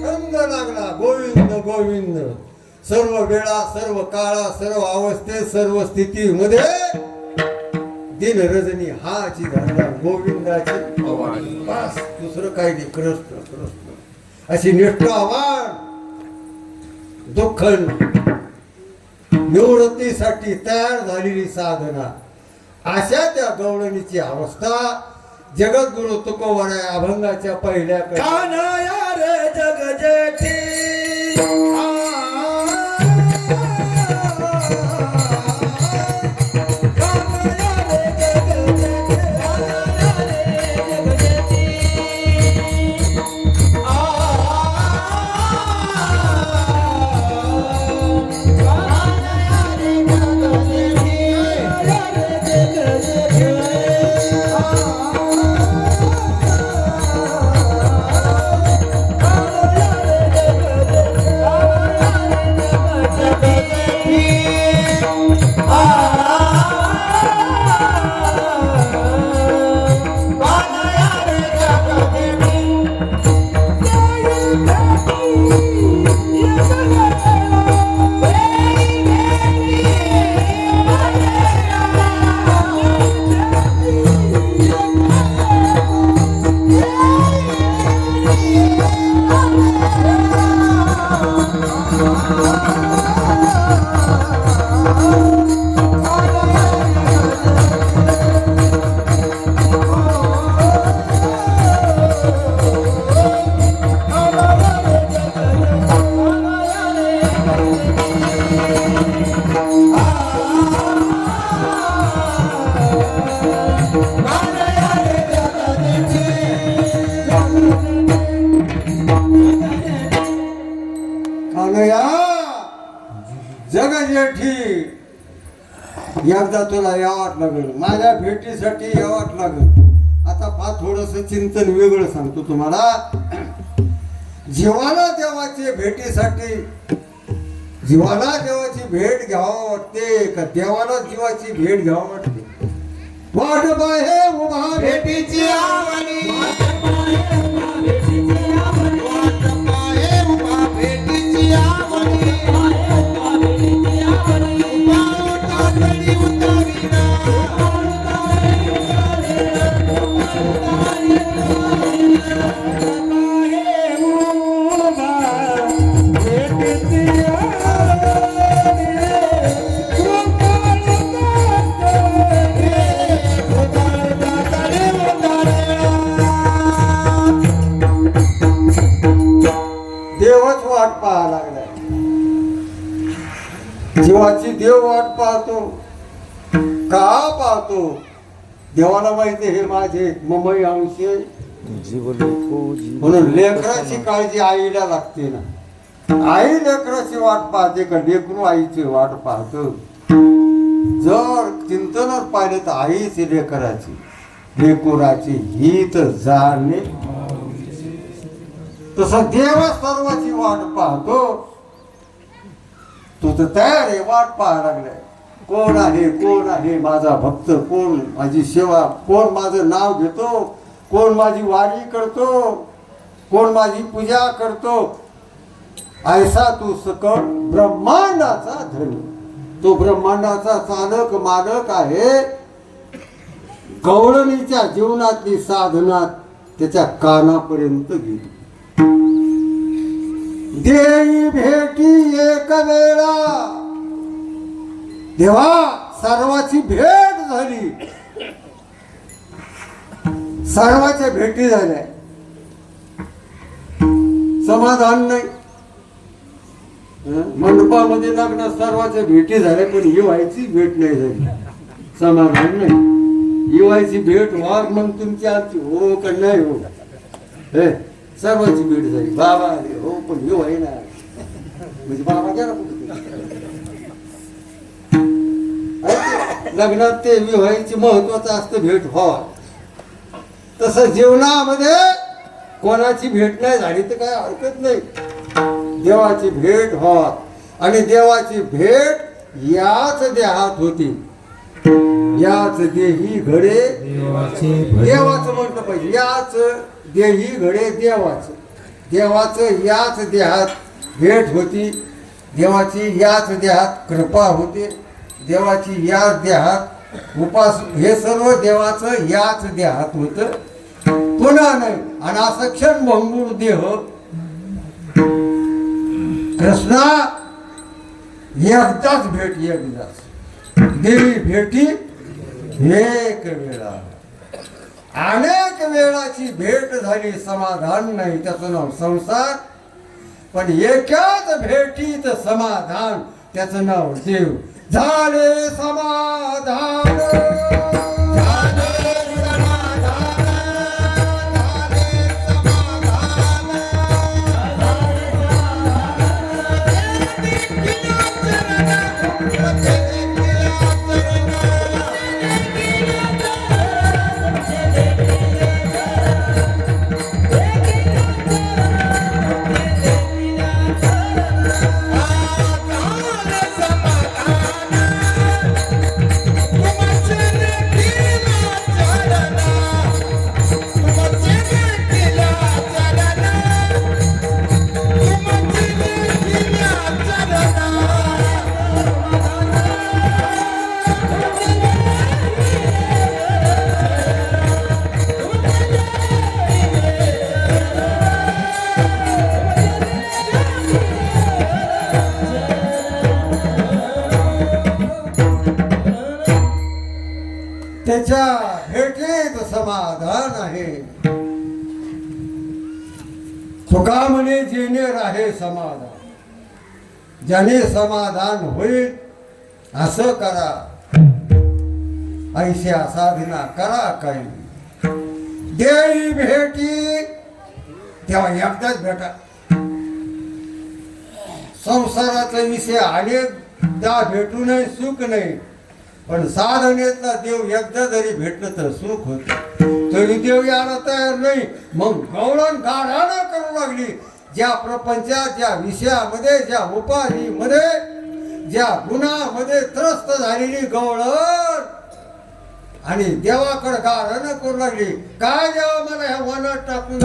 [SPEAKER 1] छंद लागला गोविंद गोविंद सर्व वेळा सर्व काळा सर्व अवस्थेत सर्व स्थितीमध्ये दिन रजनी हाची धरला गोविंदाची बस दुसरं काही नाही कृष्ण कृष्ण अशी निष्ठावान दुःख निवृत्तीसाठी तयार झालेली साधना अशा त्या गवळणीची अवस्था जगद्गुरु तुकोबराय अभंगाच्या पहिल्या
[SPEAKER 3] कान्हया रे जग जेठी
[SPEAKER 1] कान्हया जग जेठी एकदा तुला यावं लागेल माझ्या भेटीसाठी यावं लागेल आता फार थोडस चिंतन वेगळं सांगतो तुम्हाला जीवाला देवाची भेटीसाठी जीवाला देवाची भेट घ्यावं वाटते का देवाला जीवाची भेट घ्यावं वाटते वाट बाहे उभा
[SPEAKER 3] भेटीची आवडी वाट पाहे उभा भेटीची आवडी उभा गडी उतारिना
[SPEAKER 1] देवच वाट पाहा लागलाय जीवाची देव वाट पाहतो का पाहतो देवाला माहिती हे माझे ममई अंश म्हणून लेकराची काळजी आईला लागते ना आई लेकराची वाट पाहते का लेकरू आईची वाट पाहतो जर चिंतनात पाहिले तर आईच लेकराची लेकुराची ही तर जाणे तसं देव सर्वाची वाट पाहतो तू तर तयार आहे वाट पाहा लागलाय कोण आहे माझा भक्त कोण माझी सेवा कोण माझं नाव घेतो कोण माझी वारी करतो कोण माझी पूजा करतो ऐसा तू सकळ ब्रह्मांडाचा धनी तो ब्रह्मांडाचा चालक मालक आहे गवळणीच्या जीवनातली साधना त्याच्या कानापर्यंत गेली देई भेटी एक वेळा देवा सर्वाची भेट झाली, सर्वाच्या भेटी झाल्या, समाधान नाही. मंडपामध्ये लग्न सर्वाच्या भेटी झाल्या पण ही व्हायची भेट नाही झाली, समाधान नाही. ही व्हायची भेट व्हा मग तुमची आमची हो का नाही हो. हे सर्वाची भेट झाली, बाबा आले हो पण ही व्हायना म्हणजे बाबा गेला कुठे. लग्नात ते विवाहाची महत्वाचं असतं भेट व्हावा. तसं जीवनामध्ये कोणाची भेट नाही झाली तर काय हरकत नाही, देवाची भेट व्हावा. आणि देवाची भेट याच देहात होती, याच देही घडे देवाचं म्हटलं पाहिजे. याच देही घडे देवाचं, देवाचं याच देहात भेट होती, देवाची याच देहात कृपा होते, देवाची याच देहात उपास, हे सर्व देवाचं याच देहात होतं, पुन्हा नाही. आणि असं क्षणभंगूर देह कृष्णा एकदाच भेट, एकदाच देवी भेटी एक वेळा. अनेक वेळाची भेट झाली, समाधान नाही, त्याचं नाव संसार. पण एकाच भेटीत समाधान, त्याचं नाव देव. झाले समाधान, त्याच्या भेटीत समाधान आहे. तुका म्हणे जेणे राहे समाधान, ज्याने समाधान होईल असं करा, ऐशा साधना करा काही. देई भेटी तेव्हा एकदाच भेटा. संसाराचा विषय अनेकदा भेटू नये सुख नाही, पण साधनेतला देव एकदा जरी भेटलं तर सुख होत. तरी देव यायला तयार नाही. मग गवळण गाढानं करू लागली. ज्या प्रपंचात, ज्या विषयामध्ये, ज्या उपाधीमध्ये, ज्या गुणामध्ये त्रस्त झालेली गवळण आणि देवाकडे गाढानं करू लागली. काय देवा मला ह्या वनात टाकून,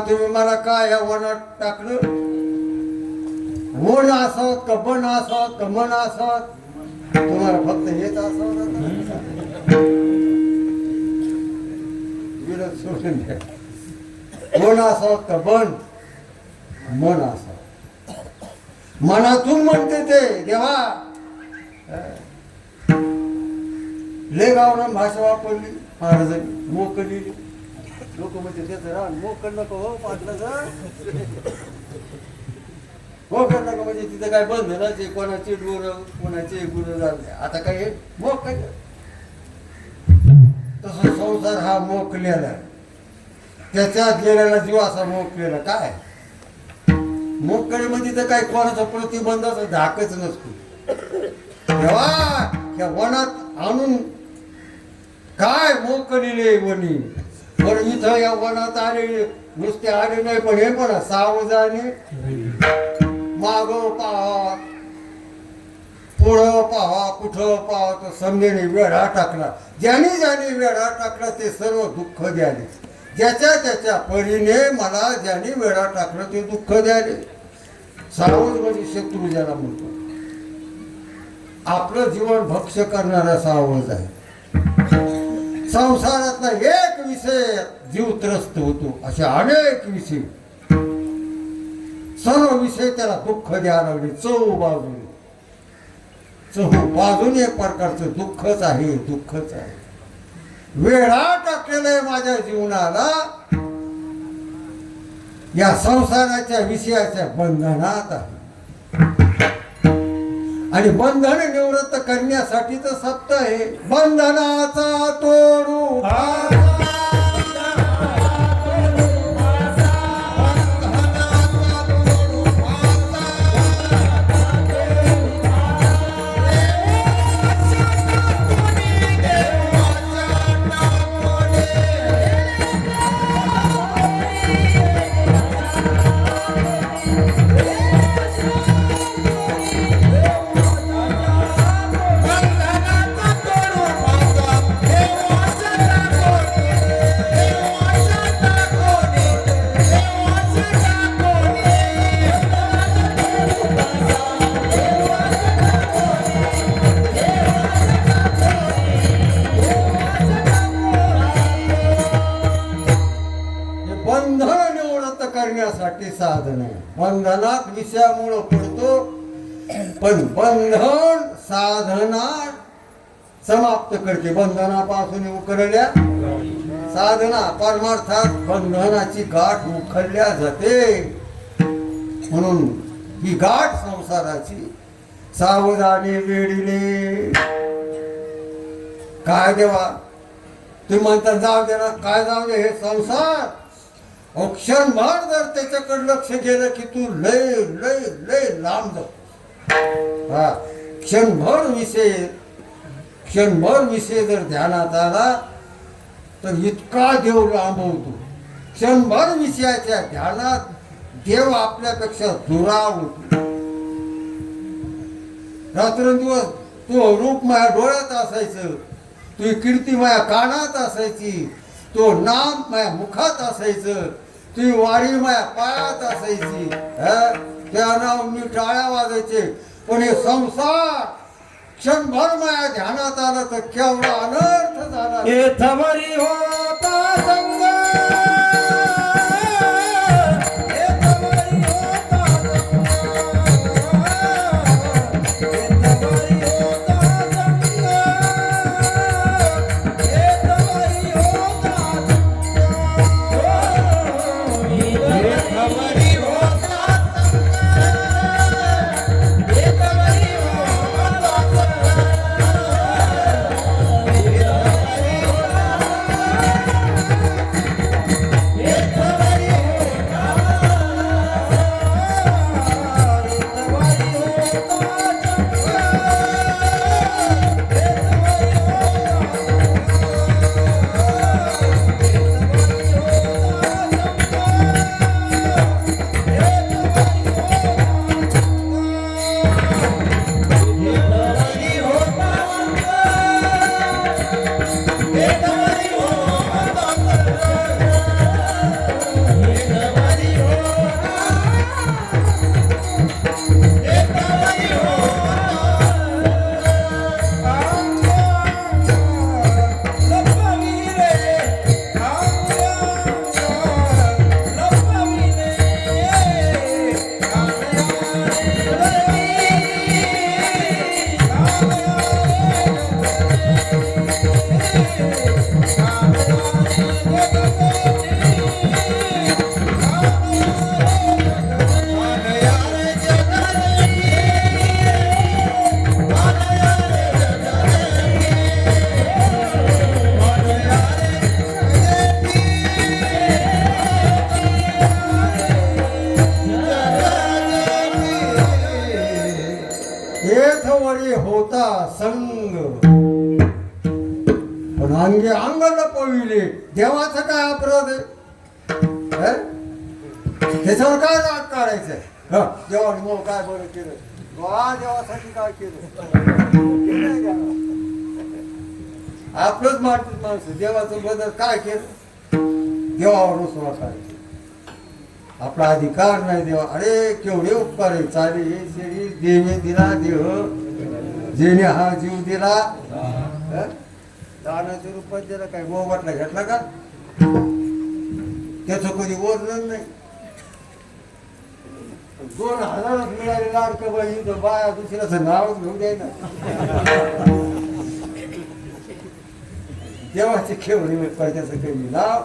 [SPEAKER 1] तुम्ही मला काय या वनात टाकलं? वन असत का बन असत का मन असत? तुम्हाला फक्त हेच असत विरोध सोडून द्या. वन असत का बन मन असत. मनातून म्हणते ते देवा. लय गावरान भाषा वापरली महाराजांनी. मोकली लोक म्हणजे त्याचं रान मोकल नको हो पाटलाचं. मोकल नको म्हणजे तिथं काय बंधनाचे कोणाचे गुर कोणाचे गुरु झाले. आता काय हे मोक काय तसं संसार हा मोकलेला आहे. त्याच्यात गेलेला जीव असा मोकलेला. काय मोकळे म्हणजे तर काय कोणाचा प्रतिबंधाचा धाकच नसतो. तेव्हा त्या वनात आणून काय मोकलेले वनी. पण इथं या वनात आले नुसते आले नाही पण हे पण सावधाने माग पाहा पुढं पाहा कुठं पाहा तर समजेने वेढा टाकला. ज्याने वेढा टाकला ते सर्व दुःख द्याले. ज्याच्या त्याच्या परीने मला ज्याने वेढा टाकला ते दुःख द्याले. सावध म्हणजे शत्रू ज्याला म्हणतो. आपलं जीवन भक्ष करणारा सावध आहे. संसारातला एक विषय जीव त्रस्त होतो. असे अनेक विषय सर्व विषय त्याला दुःख द्यायला लागले. चहू बाजूने एक प्रकारचं दुःखच आहे. दुःखच आहे. वेढा टाकलेला आहे माझ्या जीवनाला. या संसाराच्या विषयाच्या बंधनात आहे. आणि बंधन निवृत्त करण्यासाठी तर सप्त आहे. बंधनाचा तोडू करण्यासाठी साधन आहे. बंधनात विषयामुळं पडतो पण बंधन साधना समाप्त करते. बंधनापासून उकरल्या साधना परमार्थात बंधनाची गाठ उखडल्या जाते. म्हणून ही गाठ संसाराची सावधानी वेळीले. काय देवा तुम्ही म्हणता जाऊ दे ना. काय जाऊ दे हे संसार. क्षणभर जर त्याच्याकडे लक्ष गेलं की तू लय लय लय लांब जातो. हा क्षणभर विषय जर ध्यानात आला तर इतका देव लांब होतो. क्षणभर विषयाच्या ध्यानात देव आपल्यापेक्षा दुराव होतो. रात्रंदिवस तो रूप माझ्या डोळ्यात असायचं. तुझी कीर्ती माझ्या कानात असायची. तो नाम माझ्या मुखात असायचं. ती वारी माझ्या पायात असायची. त्या नाव मी टाळ्या वाजायचे. पण हे संसार क्षणभर माझ्या ध्यानात आलं तर केवढा अनर्थ झाला. होता संग पण अंगी अंगाला पविले देवाचा काय अपराध आहे? हं? त्याच्यावर काय राग काढायचंय? देवाने मग काय बरं केलं? देवासाठी काय केलं? आपलंच मारतील माणसं. देवाचं बदल काय केलं? देवावर रुसवा काय? आपला अधिकार नाही देवा. अरे केवढे उपकार आहे. चाले हे शरीर देवे दिला देह, जेणे हा जीव दिला, दानाच्या रूपात दिला. काय मोबाटला घेतला का? त्याचं कधी वर्णन नाही. 2000 मिळाले लाडकं बाई तर बाया दुसऱ्याचं नावच घेऊन द्याय ना. देवाचे खेवणे त्याचं काही नाव.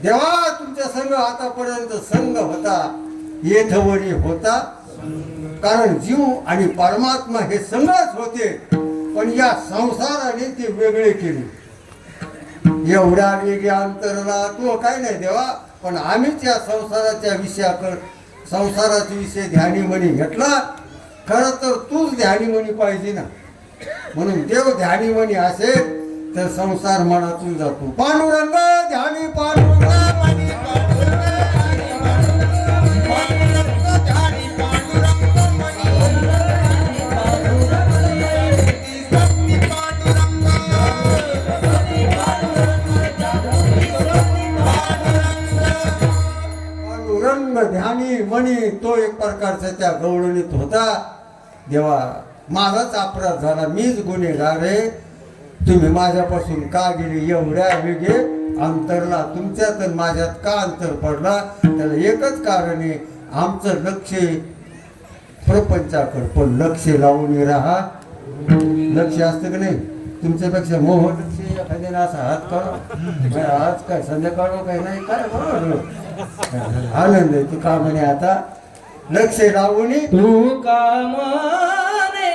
[SPEAKER 1] देवा तुमच्या संघ आतापर्यंत संघ होता, येथवरी होता. कारण जीव आणि परमात्मा हे संघच होते, पण या संसाराने ते वेगळे केले. एवढ्या वेगळ्या अंतरला तो काय नाही देवा, पण आम्हीच या संसाराच्या विषयाकडे संसाराचा विषय ध्यानीमणी घेतला. खरं तर तूच ध्यानीमणी पाहिजे ना. म्हणून देव ध्यानीमणी असेल तर संसार मनातून जातो. पांडुरंग ध्यानी पांडुरंग
[SPEAKER 3] मनी पांडुरंग ध्यानी पांडुरंग मनी सत्य पांडुरंग
[SPEAKER 1] पांडुरंग ध्यानी मणी तो एक प्रकारचा त्या गवळणीत होता. देवा माझाच अपराध झाला, मीच गुन्हेगार आहे. तुम्ही माझ्यापासून का गेले? एवढ्या वेगे अंतरला तुमच्यात आणि माझ्यात का अंतर पडला? त्याला एकच कारण आहे, आमचं लक्ष प्रपंचाकडे. पण लक्ष लावून राहा. लक्ष असतं की नाही? तुमच्यापेक्षा मोह लक्ष एखाद्याने असा हात काढो, आज काय संध्याकाळ काय नाही काय बरोबर आनंद आहे. तू का म्हणे आता लक्ष लावून
[SPEAKER 3] तू कामाने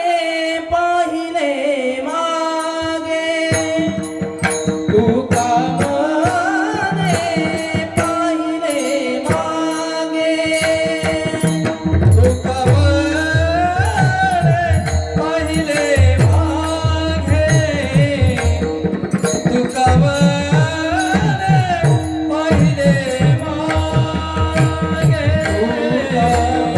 [SPEAKER 3] पाहिले मागे, तू कामाने पाहिले मागे, तू कामाने पाहिले मागे, तू कामाने पाहिले मागे, तू कामाने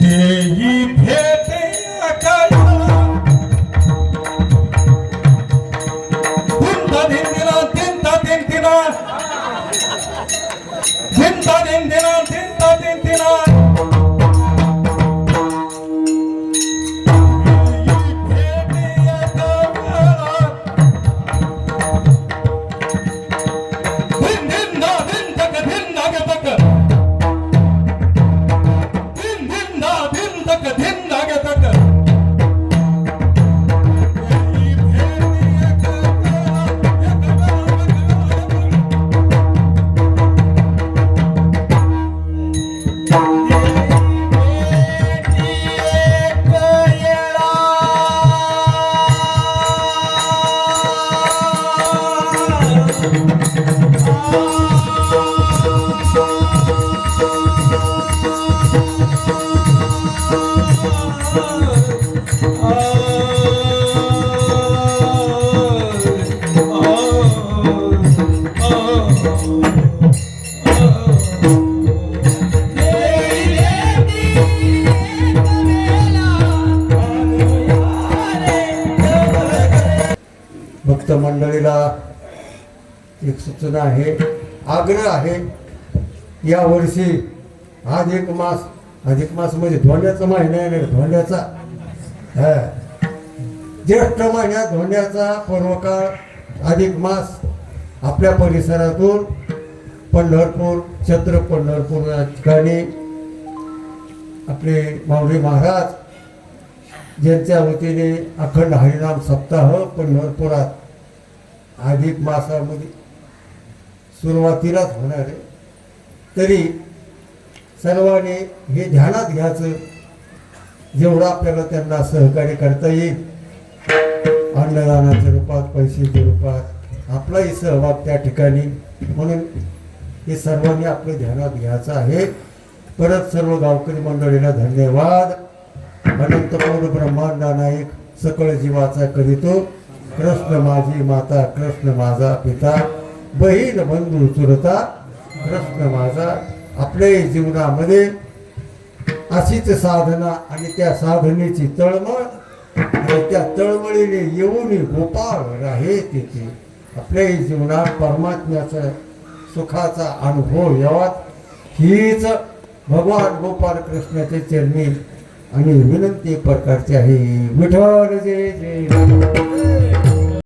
[SPEAKER 2] देई भेटे अकाला धिंता धिंदिना धिंता धिंदिना धिंता धिंदिना धिंता धिंदिना
[SPEAKER 1] भक्त मंडळीला एक सूचना आहे, आग्रह आहे. या वर्षी अधिक मास म्हणजे धोंड्याचा महिना आहे ना, धोंड्याचा ज्येष्ठ महिन्यात धोंड्याचा पर्वकाळ अधिक मास आपल्या परिसरातून पंढरपूर छत्र पंढरपूर या ठिकाणी आपले माऊली महाराज ज्यांच्या वतीने अखंड हरिनाम सप्ताह पंढरपुरात अधिक मासामध्ये सुरुवातीलाच होणार आहे. तरी सर्वांनी हे ध्यानात घ्यायचं, जेवढं आपल्याला त्यांना सहकार्य करता येईल अन्नदानाच्या रूपात पैशाच्या रूपात आपलाही सहभाग त्या ठिकाणी, म्हणून हे सर्वांनी आपलं ध्यानात घ्यायचं आहे. परत सर्व गावकरी मंडळीला धन्यवाद. अनंत पूर्ण ब्रह्मांडा नायक सकळ जीवाचा करीतो, कृष्ण माझी माता कृष्ण माझा पिता, बहीण बंधू चुरता कृष्ण माझा. आपल्या जीवनामध्ये अशीच साधना आणि त्या साधनेची तळमळ आणि त्या तळमळीने येऊन गोपाळ राहे तिथे आपल्या जीवनात परमात्म्याचा सुखाचा अनुभव यावा, हीच भगवान गोपाळ कृष्णाचे चरणी आणि विनंती प्रकारची आहे. विठ्ठल जय जय.